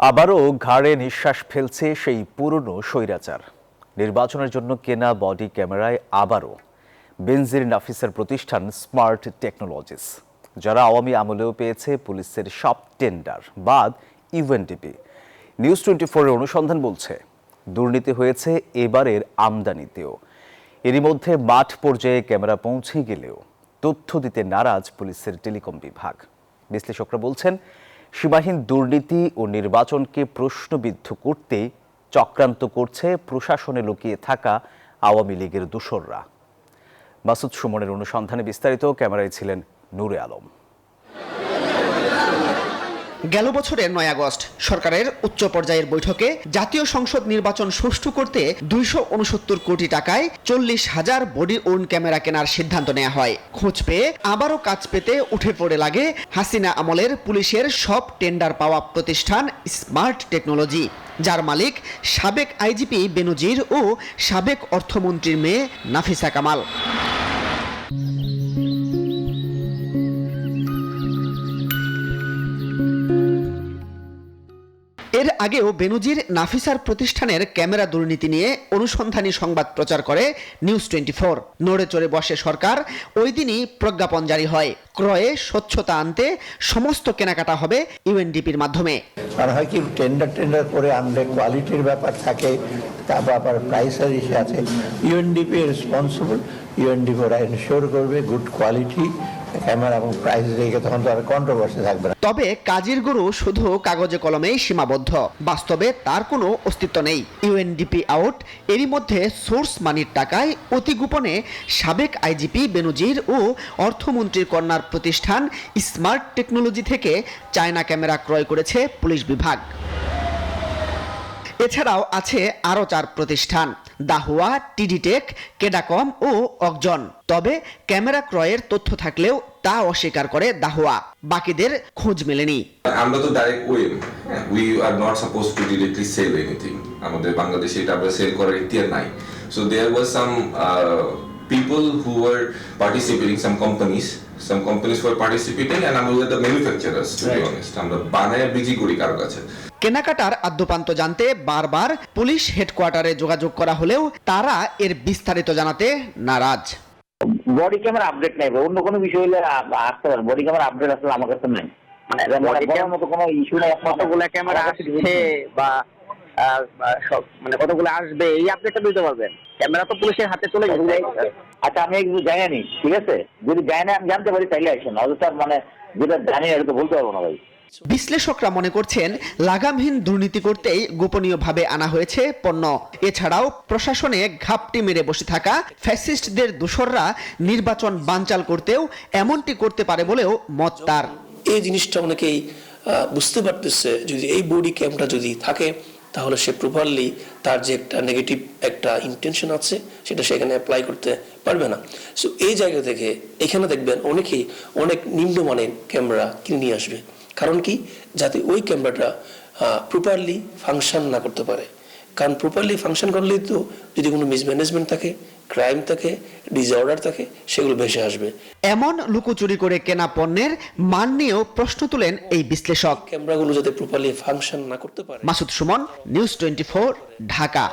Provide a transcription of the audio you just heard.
আবারও ঘাড়ে নিঃশ্বাস ফেলছে সেই পুরনো স্বৈরাচার। নির্বাচনের জন্য কেনা বডি ক্যামেরায় আবারও বেনজির নাফিসের প্রতিষ্ঠান স্মার্ট টেকনোলজিস, যারা আওয়ামী আমলেও পেয়েছে পুলিশের সব টেন্ডার বাদ ইউএনডিপি। নিউজ 24-এর অনুসন্ধান বলছে দুর্নীতি হয়েছে এবারের আমদানিতেও। এরই মধ্যে মাঠ পর্যায়ে ক্যামেরা পৌঁছে গেলেও তথ্য দিতে নারাজ পুলিশের টেলিকম বিভাগ। বিশ্লেষকরা বলছেন সীমাহীন দুর্নীতি ও নির্বাচনকে প্রশ্নবিদ্ধ করতে চক্রান্ত করছে প্রশাসনে লুকিয়ে থাকা আওয়ামী লীগের দোসররা। মাসুদ সুমনের অনুসন্ধানে বিস্তারিত, ক্যামেরায় ছিলেন নূরে আলম। গেল বছরের 9 আগস্ট সরকারের উচ্চ পর্যায়ের বৈঠকে জাতীয় সংসদ নির্বাচন সুষ্ঠু করতে 269 কোটি টাকায় 40,000 বডি ওর্ন ক্যামেরা কেনার সিদ্ধান্ত নেওয়া হয়। খোঁজ পেয়ে আবারও কাজ পেতে উঠে পড়ে লাগে হাসিনা আমলের পুলিশের সব টেন্ডার পাওয়া প্রতিষ্ঠান স্মার্ট টেকনোলজি, যার মালিক সাবেক আইজিপি বেনজির ও সাবেক অর্থমন্ত্রীর মেয়ে নাফিসা কামাল। এর আগেও বেনজির নাফিসার প্রতিষ্ঠানের ক্যামেরা দুর্নীতি নিয়ে অনুসন্ধানী সংবাদ প্রচার করে নিউজ 24। নড়ে চড়ে বসে সরকার। ওই দিনই প্রজ্ঞাপন জারি হয়, ক্রয়ে স্বচ্ছতা আনতে সমস্ত কেনাকাটা হবে ইউএনডিপির মাধ্যমে। আর হয় কি টেন্ডার করে আনলে কোয়ালিটির ব্যাপার থাকে, তারপর আবার প্রাইসের ইস্যু আছে। ইউএনডিপি রেসপন্সিবল, ইউএনডিপি ওরা এনশিওর করবে গুড কোয়ালিটি ক্যামেরা এবং প্রাইস রেখে, তখন তো আর কন্ট্রোভার্সি থাকবে না। তবে কাজের গরু শুধু কাগজে কলমেই সীমাবদ্ধ, বাস্তবে তার কোনো অস্তিত্ব নেই। ইউএনডিপি আউট, এরই মধ্যে সোর্স মানির টাকায় অতি গোপনে সাবেক আইজিপি বেনজির ও অর্থমন্ত্রীর কন্যার প্রতিষ্ঠান স্মার্ট টেকনোলজি থেকে চায়না ক্যামেরা ক্রয় করেছে পুলিশ বিভাগ। এছাড়াও আছে আরও 4 প্রতিষ্ঠান, দাহুয়া, টিডিটেক, কেডাকম ও অকজন। তবে ক্যামেরা ক্রয়ের তথ্য থাকলেও তা অস্বীকার করে দাহুয়া। বাকিদের খোঁজ মেলেনি। আমরা তো direct we are not suppose to directly sell anything. আমাদের বাংলাদেশে এটা আমরা সেল করার ইতিহাস নাই। So there was some people who were participating, some companies were participating, and we were the manufacturers, to be honest. আমরা বানায় বিক্রি করি কারো কাছে। কেনাকাটার আদ্যপান্ত জানতে বারবার পুলিশ হেডকোয়ার্টারে যোগাযোগ করা হলেও তারা এর বিস্তারিত জানাতে নারাজ। বডি ক্যামেরা আপডেট নাই, অন্য কোনো বিষয় হলে আসতে পারে। বডি ক্যামেরা আপডেট আসলে আমার কাছে নাই, মানে বডি ক্যামেরার মতো কোনো ইস্যু নাই। কতগুলো ক্যামেরা আসছে বা মানে কতগুলো আসবে এই আপডেটটা দিতে পারবেন। ক্যামেরা তো পুলিশের হাতে চলে গেছে। আচ্ছা, আমি কিছু জানি, ঠিক আছে, যদি জানি না আমি জানতে পারি তাইলে আসেন, অযথা মানে যেটা জানি এটা তো বলতে পারবো না ভাই। বিশ্লেষকরা মনে করছেন লাগামহীন দুর্নীতি করতেই গোপনীয়ভাবে আনা হয়েছে পণ্য। এছাড়াও প্রশাসনে ঘাপটি মেরে বসে থাকা ফ্যাসিস্টদের দোসররা নির্বাচন বানচাল করতেও এমনটি করতে পারে বলেও মত তার। এই জিনিসটা অনেকেই বুঝতে পারতেছে, যদি এই বডি ক্যামটা যদি থাকে তাহলে সে প্রপারলি তার যে একটা নেগেটিভ একটা ইন্টেনশন আছে সেটা সেখানে অ্যাপ্লাই করতে পারবে না। সো এই জায়গা থেকে এখানে দেখবেন অনেকেই অনেক নিম্নমানের ক্যামেরা কিনে নিয়ে আসবে। কারণ কি, যাতে ওই ক্যামেরাটা প্রপারলি ফাংশন না করতে পারে। কারণ প্রপারলি ফাংশন করলেই তো যদি কোনো মিসম্যানেজমেন্ট থাকে, ক্রাইম থাকে, ডিসঅর্ডার থাকে, সেগুলো ভেসে আসবে। এমন লুকোচুরি করে কেনা পণ্যের মান নিয়েও প্রশ্ন তুলেন এই বিশ্লেষক। ক্যামেরাগুলো যাতে প্রপারলি ফাংশন না করতে পারে। মাসুদ সুমন, নিউজ 24, ঢাকা।